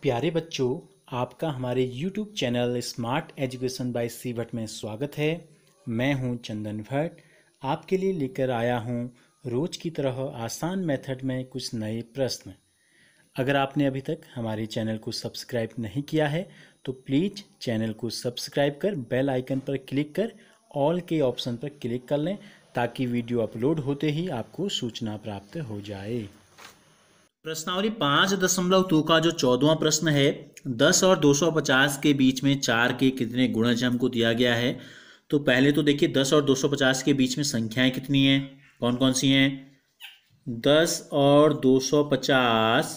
प्यारे बच्चों, आपका हमारे YouTube channel smart education by C Bhatt में स्वागत है। मैं हूं चंदन भट्ट, आपके लिए लेकर आया हूं रोज की तरह आसान मेथड में कुछ नए प्रश्न। अगर आपने अभी तक हमारे चैनल को सब्सक्राइब नहीं किया है तो प्लीज़ चैनल को सब्सक्राइब कर बेल आइकन पर क्लिक कर ऑल के ऑप्शन पर क्लिक कर लें ताकि वीडियो अपलोड होते ही आपको सूचना प्राप्त हो जाए। प्रश्नावली 5.2 का जो 14वां प्रश्न है, 10 और 250 के बीच में 4 के कितने गुणज हमको दिया गया है। तो पहले तो देखिए 10 और 250 के बीच में संख्याएं कितनी हैं, कौन कौन सी हैं। 10 और 250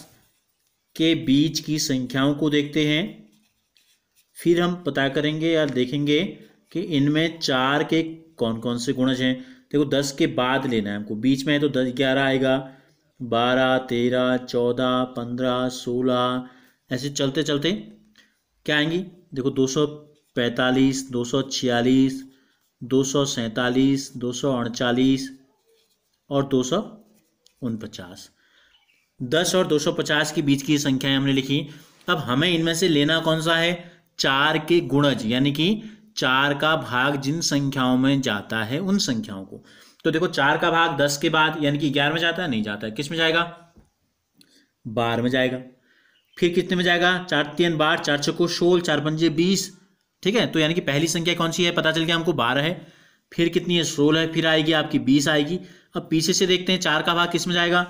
के बीच की संख्याओं को देखते हैं, फिर हम पता करेंगे या देखेंगे कि इनमें 4 के कौन कौन से गुणज हैं। देखो 10 के बाद लेना है हमको, बीच में है तो 10 11 आएगा, 12 13 14 15 16 ऐसे चलते चलते क्या आएंगी। देखो 245 246 247 248 और 249। 10 और 250 के बीच की संख्याएं हमने लिखी। अब हमें इनमें से लेना कौन सा है, 4 के गुणज, यानी कि 4 का भाग जिन संख्याओं में जाता है उन संख्याओं को। तो देखो 4 का भाग 10 के बाद यानी कि 11 में जाता है, नहीं जाता है, किस में जाएगा, 12 में जाएगा। फिर कितने में जाएगा, 4 3 12 4 6 16 4 5 20। ठीक है, तो यानी कि पहली संख्या कौन सी है, पता चल गया हमको 12 है। फिर कितनी है, 16 है, फिर आएगी आपकी 20 आएगी। अब पीछे से देखते हैं 4 का भाग किस में जाएगा।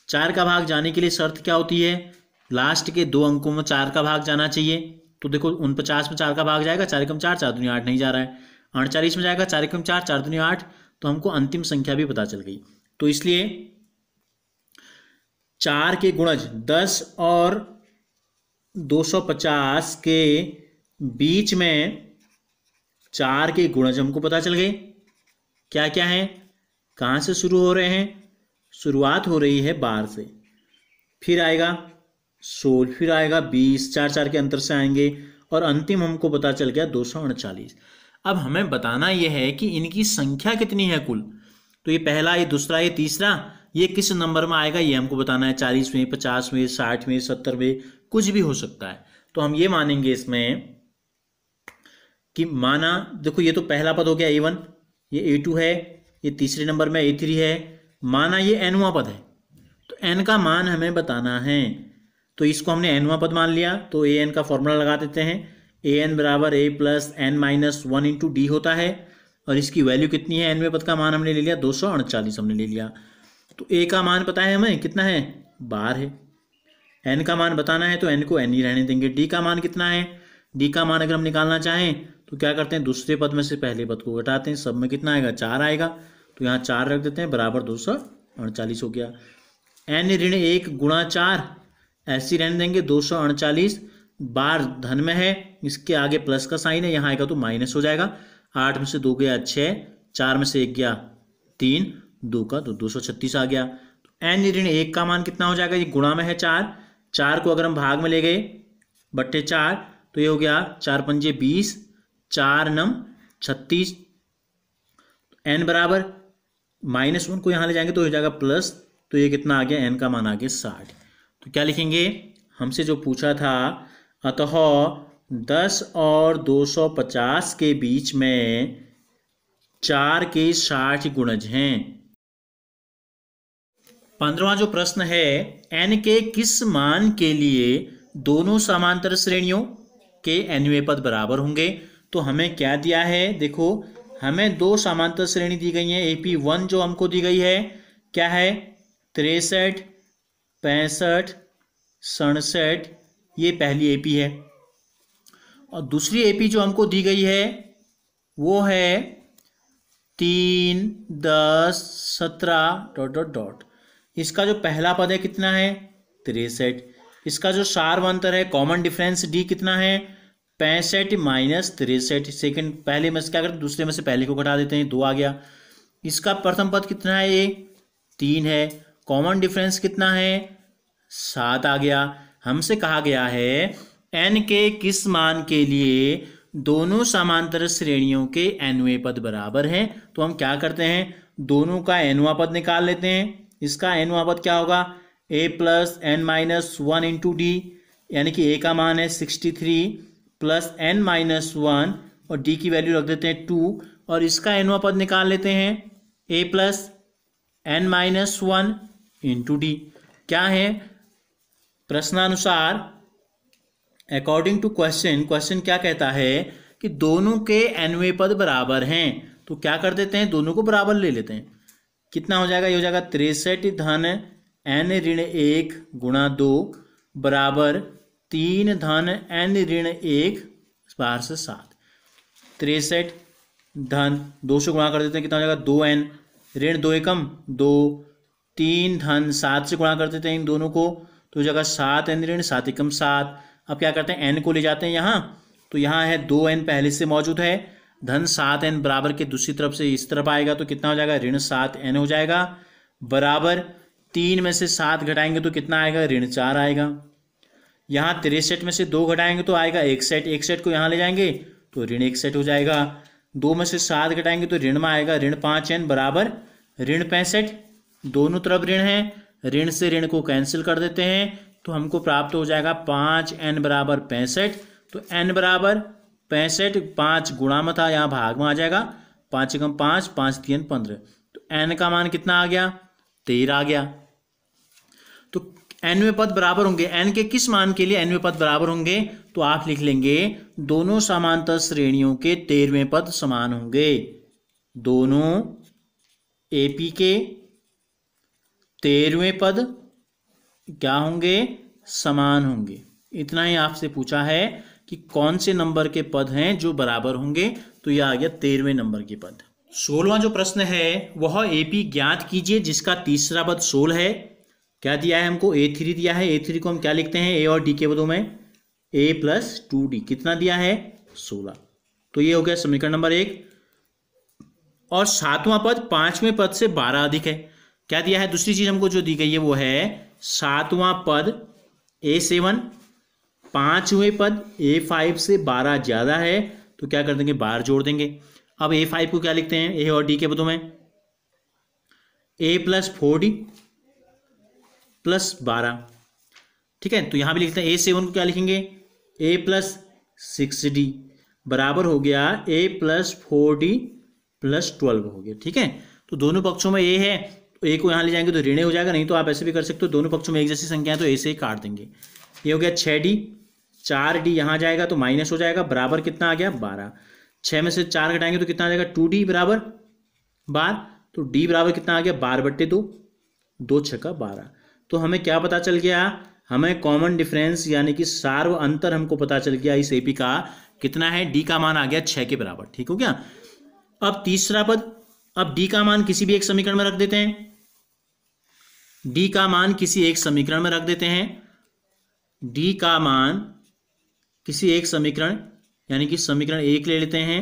4 का भाग जाने के लिए शर्त क्या होती है, लास्ट के 2 अंकों में 4 का भाग जाना चाहिए। तो देखो 49 में 4 का भाग जाएगा, 4 एकम 4 4 दूनी 8 नहीं जा रहा है। 48 में जाएगा, 4 एकम 4 4 दूनी 8, तो हमको अंतिम संख्या भी पता चल गई। तो इसलिए 4 के गुणज 10 और 250 के बीच में 4 के गुणज हमको पता चल गए। क्या क्या है, कहाँ से शुरू हो रहे हैं, शुरुआत हो रही है 12 से, फिर आएगा 16, फिर आएगा 20, 4 4 के अंतर से आएंगे और अंतिम हमको पता चल गया 239। अब हमें बताना यह है कि इनकी संख्या कितनी है कुल। तो ये पहला, ये दूसरा, ये तीसरा, ये किस नंबर में आएगा ये हमको बताना है। 40 में, 50 में, 60 में, 70 में, कुछ भी हो सकता है। तो हम ये मानेंगे इसमें कि माना, देखो ये तो पहला पद हो गया A1, ये A2 है, ये तीसरे नंबर में A3 है, माना ये nवां पद है। तो n का मान हमें बताना है, तो इसको हमने nवां पद मान लिया। तो an का फॉर्मूला लगा देते हैं, an बराबर a plus n minus 1 into D होता है। और इसकी वैल्यू कितनी है, nवें पद का मान हमने ले लिया 249 हमने ले लिया। तो a का मान पता है हमें कितना है, 12 है। n का मान बताना है तो n को n ही रहने देंगे। d का मान कितना है, d का मान अगर हम निकालना चाहें तो क्या करते हैं, दूसरे पद में से पहले पद को घटाते हैं, सब में कितना आएगा, 4 आएगा। तो यहाँ 4 रख देते हैं, बराबर 249 हो गया। n ऋण 1 गुणा 4 ऐसी रहने देंगे, 249 बार धन में है, इसके आगे प्लस का साइन है, यहाँ आएगा तो माइनस हो जाएगा। 8 में से 2 गया 6, 4 में से 1 गया 3, 2 का तो 236 आ गया। तो n ऋण 1 का मान कितना हो जाएगा, ये गुणा में है 4, 4 को अगर हम भाग में ले गए बट्टे 4 तो ये हो गया 4 पंजे 20, 4 नम 36। n बराबर -1 को यहाँ ले जाएंगे तो हो जाएगा प्लस, तो ये कितना आ गया, n का मान आ गया 60। तो क्या लिखेंगे, हमसे जो पूछा था, अतः 10 और 250 के बीच में 4 के 60 गुणज हैं। 15वां जो प्रश्न है, n के किस मान के लिए दोनों समांतर श्रेणियों के nवें पद बराबर होंगे। तो हमें क्या दिया है, देखो हमें 2 समांतर श्रेणी दी गई है। AP1 जो हमको दी गई है क्या है, 63 65 67, ये पहली AP है। और दूसरी AP जो हमको दी गई है वो है 3 10 17 डॉट डॉट डॉट। इसका जो पहला पद है कितना है, 63। इसका जो सार्वंतर है, कॉमन डिफरेंस D कितना है, 65 माइनस 63। सेकेंड, पहले में से क्या करते हैं, दूसरे में से पहले को घटा देते हैं, 2 आ गया। इसका प्रथम पद कितना है, ये 3 है। कॉमन डिफरेंस कितना है, 7 आ गया। हमसे कहा गया है n के किस मान के लिए दोनों समांतर श्रेणियों के nवें पद बराबर हैं। तो हम क्या करते हैं, दोनों का nवां पद निकाल लेते हैं। इसका nवां पद क्या होगा, a plus n minus 1 into D. यानी कि ए का मान है 63 प्लस n माइनस 1 और d की वैल्यू रख देते हैं 2 और इसका nवां पद निकाल लेते हैं a plus n minus 1 into D. क्या है प्रश्नानुसार अकॉर्डिंग टू क्वेश्चन क्या कहता है कि दोनों के nवें पद बराबर हैं। तो क्या कर देते हैं, दोनों को बराबर ले लेते हैं। कितना हो जाएगा, ये हो जाएगा 63 धन n ऋण 1 गुणा 2 बराबर 3 धन n ऋण 1 बाहर से 7। 63 धन 2 से गुणा कर देते हैं, कितना हो जाएगा 2n ऋण 2 एकम 2, 3 धन 7 से गुणा कर देते हैं इन दोनों को, तो हो जाएगा 7n ऋण 7 एकम 7। अब क्या करते हैं, n को ले जाते हैं यहाँ, तो यहाँ है 2n पहले से मौजूद है, धन 7n बराबर के दूसरी तरफ से इस तरफ आएगा तो कितना हो जाएगा ऋण 7n हो जाएगा बराबर 3 में से 7 घटाएंगे तो कितना आएगा ऋण 4 आएगा। यहाँ 63 में से 2 घटाएंगे तो आएगा 61 को यहाँ ले जाएंगे तो ऋण 61 हो जाएगा। 2 में से 7 घटाएंगे तो ऋण में आएगा ऋण 5n बराबर ऋण 65। दोनों तरफ ऋण है, ऋण से ऋण को कैंसिल कर देते हैं तो हमको प्राप्त हो जाएगा 5n बराबर 65। तो n बराबर 65, 5 गुणा में था यहाँ भाग में आ जाएगा, 5 एकम 5, 5 3 15। तो n का मान कितना आ गया 13 आ गया। तो nवें पद बराबर होंगे, n के किस मान के लिए nवें पद बराबर होंगे, तो आप लिख लेंगे दोनों समांतर श्रेणियों के 13वें पद समान होंगे। दोनों AP के 13वें पद क्या होंगे, समान होंगे। इतना ही आपसे पूछा है कि कौन से नंबर के पद हैं जो बराबर होंगे, तो यह आ गया 13वें नंबर के पद। 16वां जो प्रश्न है वह AP ज्ञात कीजिए जिसका तीसरा पद 16 है। क्या दिया है हमको, A3 दिया है। A3 को हम क्या लिखते हैं, A और D के पदों में A प्लस 2D। कितना दिया है 16। तो ये हो गया समीकरण नंबर 1। और 7वां पद 5वें पद से 12 अधिक है। क्या दिया है, दूसरी चीज हमको जो दी गई है वो है 7वां पद A7, 5वें पद A5 से 12 ज्यादा है, तो क्या कर देंगे, बार जोड़ देंगे। अब A5 को क्या लिखते हैं, A और D के पदों में A प्लस 4D प्लस 12। ठीक है, तो यहां भी लिखते हैं A7 को क्या लिखेंगे, A प्लस 6D बराबर हो गया A प्लस 4D प्लस 12 हो गया। ठीक है, तो दोनों पक्षों में A है तो A को यहाँ ले जाएंगे तो ऋण हो जाएगा, नहीं तो आप ऐसे भी कर सकते हो, दोनों पक्षों में एक जैसी संख्या है तो A से ही काट देंगे। ये हो गया 6D, 4D यहाँ जाएगा तो माइनस हो जाएगा, बराबर कितना आ गया 12। 6 में से 4 घटाएंगे तो कितना आ जाएगा 2D बराबर 12। तो D बराबर कितना आ गया 12/2, 2 छक्का 12। तो हमें क्या पता चल गया, हमें कॉमन डिफरेंस यानी कि सार्व अंतर हमको पता चल गया इस AP का कितना है, D का मान आ गया 6 के बराबर। ठीक हो गया। अब तीसरा पद, अब D का मान किसी भी एक समीकरण में रख देते हैं, D का मान किसी एक समीकरण में रख देते हैं। D का मान किसी एक समीकरण यानी कि समीकरण 1 ले लेते हैं।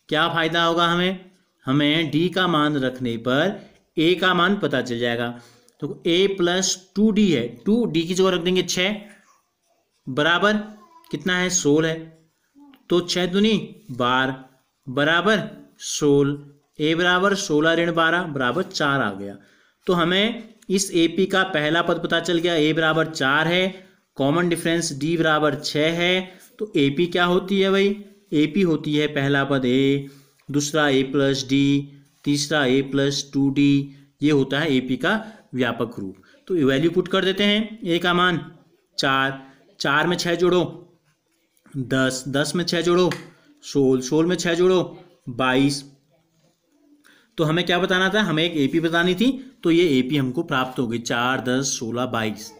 क्या फायदा होगा हमें, हमें D का मान रखने पर A का मान पता चल जाएगा। तो A प्लस 2D है, 2D की जगह रख देंगे 6 बराबर कितना है 16 है, तो 6 दूनी 12 बराबर 16। A बराबर 16 ऋण 12 बराबर 4 आ गया। तो हमें इस AP का पहला पद पता चल गया, A बराबर 4 है, कॉमन डिफरेंस D बराबर 6 है। तो AP क्या होती है भाई, AP होती है पहला पद A, दूसरा A प्लस D, तीसरा A प्लस 2D। ये होता है AP का व्यापक रूप। तो वैल्यू पुट कर देते हैं। A का मान 4, 4 में 6 जोड़ो 10, 10 में 6 जोड़ो 16, 16 में 6 जोड़ो 22। तो हमें क्या बताना था, हमें एक AP बतानी थी, तो ये AP हमको प्राप्त हो गई 4, 10, 16, 22।